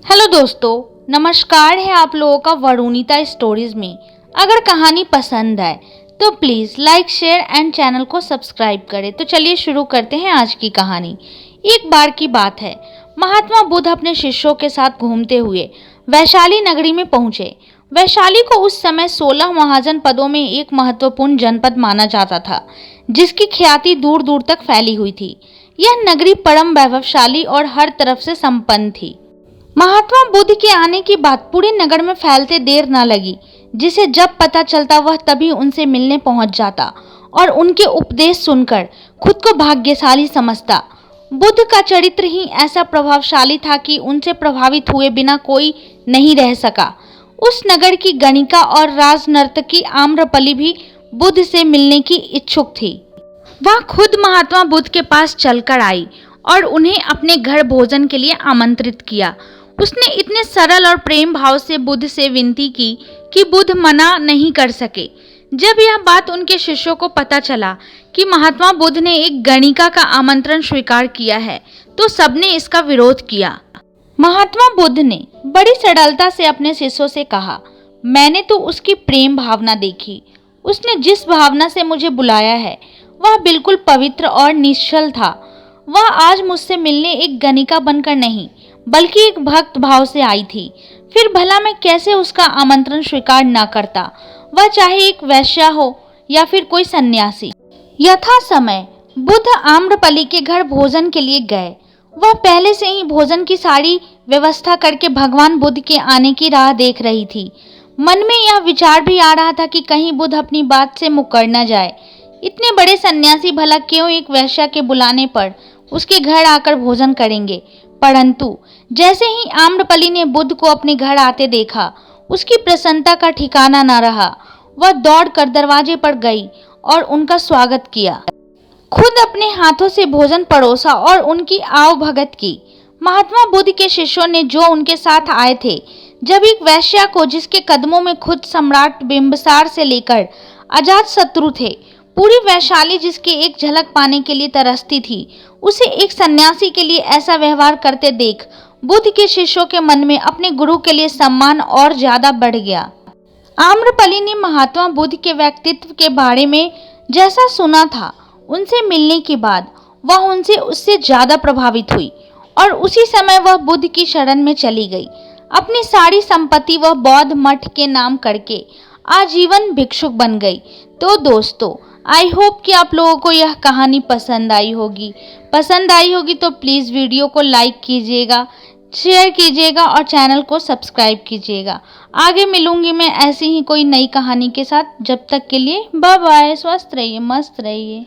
Hello दोस्तों, नमस्कार है आप लोगों का वरुणिता स्टोरीज में। अगर कहानी पसंद आए तो please like share and channel को सब्सक्राइब करें। तो चलिए शुरू करते हैं आज की कहानी। एक बार की बात है, महात्मा बुद्ध अपने शिष्यों के साथ घूमते हुए वैशाली नगरी में पहुंचे। वैशाली को उस समय 16 महाजनपदों में एक महत्वपूर्ण जनपद माना जाता था, जिसकी ख्याति दूर दूर तक फैली हुई थी। यह नगरी परम वैभवशाली और हर तरफ से संपन्न थी। महात्मा बुद्ध के आने की बात पूरे नगर में फैलते देर न लगी। जिसे जब पता चलता वह तभी उनसे मिलने पहुंच जाता और उनके उपदेश सुनकर खुद को भाग्यशाली समझता। बुद्ध का चरित्र ही ऐसा प्रभावशाली था कि उनसे प्रभावित हुए बिना कोई नहीं रह सका। उस नगर की गणिका और राजनर्तकी आम्रपली भी बुद्ध से मिलने की इच्छुक थी। वह खुद महात्मा बुद्ध के पास चलकर आई और उन्हें अपने घर भोजन के लिए आमंत्रित किया। उसने इतने सरल और प्रेम भाव से बुद्ध से विनती की कि बुद्ध मना नहीं कर सके। जब यह बात उनके शिष्यों को पता चला कि महात्मा बुद्ध ने एक गणिका का आमंत्रण स्वीकार किया है, तो सबने इसका विरोध किया। महात्मा बुद्ध ने बड़ी सरलता से अपने शिष्यों से कहा, मैंने तो उसकी प्रेम भावना देखी। उसने जिस भावना से मुझे बुलाया है वह बिल्कुल पवित्र और निश्चल था। वह आज मुझसे मिलने एक गणिका बनकर नहीं, बल्कि एक भक्त भाव से आई थी। फिर भला मैं कैसे उसका आमंत्रण स्वीकार न करता, वह चाहे एक वैश्या हो या फिर कोई सन्यासी। यथा समय बुद्ध आम्रपली के घर भोजन के लिए गए। वह पहले से ही भोजन की सारी व्यवस्था करके भगवान बुद्ध के आने की राह देख रही थी। मन में यह विचार भी आ रहा था कि कहीं बुद्ध अपनी बात से मुकर न जाए। इतने बड़े सन्यासी भला क्यों एक वैश्या के बुलाने पर उसके घर आकर भोजन करेंगे। परंतु जैसे ही आम्रपली ने बुद्ध को अपने घर आते देखा, उसकी प्रसन्नता का ठिकाना न रहा। वह दौड़कर दरवाजे पर गई और उनका स्वागत किया। खुद अपने हाथों से भोजन परोसा और उनकी आवभगत की। महात्मा बुद्ध के शिष्यों ने, जो उनके साथ आए थे, जब एक वैश्या को, जिसके कदमों में खुद सम्राट बिंबिसार से लेकर अजात शत्रु थे, पूरी वैशाली जिसकी एक झलक पाने के लिए तरसती थी, उसे एक सन्यासी के लिए ऐसा व्यवहार करते देख बुद्ध के शिष्यों के मन में अपने गुरु के लिए सम्मान और ज्यादा बढ़ गया। आम्रपली ने महात्मा बुद्ध के व्यक्तित्व के बारे में जैसा सुना था, उनसे मिलने के बाद वह उनसे उससे ज्यादा प्रभावित हुई और उसी समय वह बुद्ध की शरण में चली गई। अपनी सारी संपत्ति वह बौद्ध मठ के नाम करके आजीवन भिक्षुक बन गई। तो दोस्तों, आई होप कि आप लोगों को यह कहानी पसंद आई होगी तो प्लीज़ वीडियो को लाइक कीजिएगा, शेयर कीजिएगा और चैनल को सब्सक्राइब कीजिएगा। आगे मिलूंगी मैं ऐसी ही कोई नई कहानी के साथ। जब तक के लिए बाय बाय। स्वस्थ रहिए, मस्त रहिए।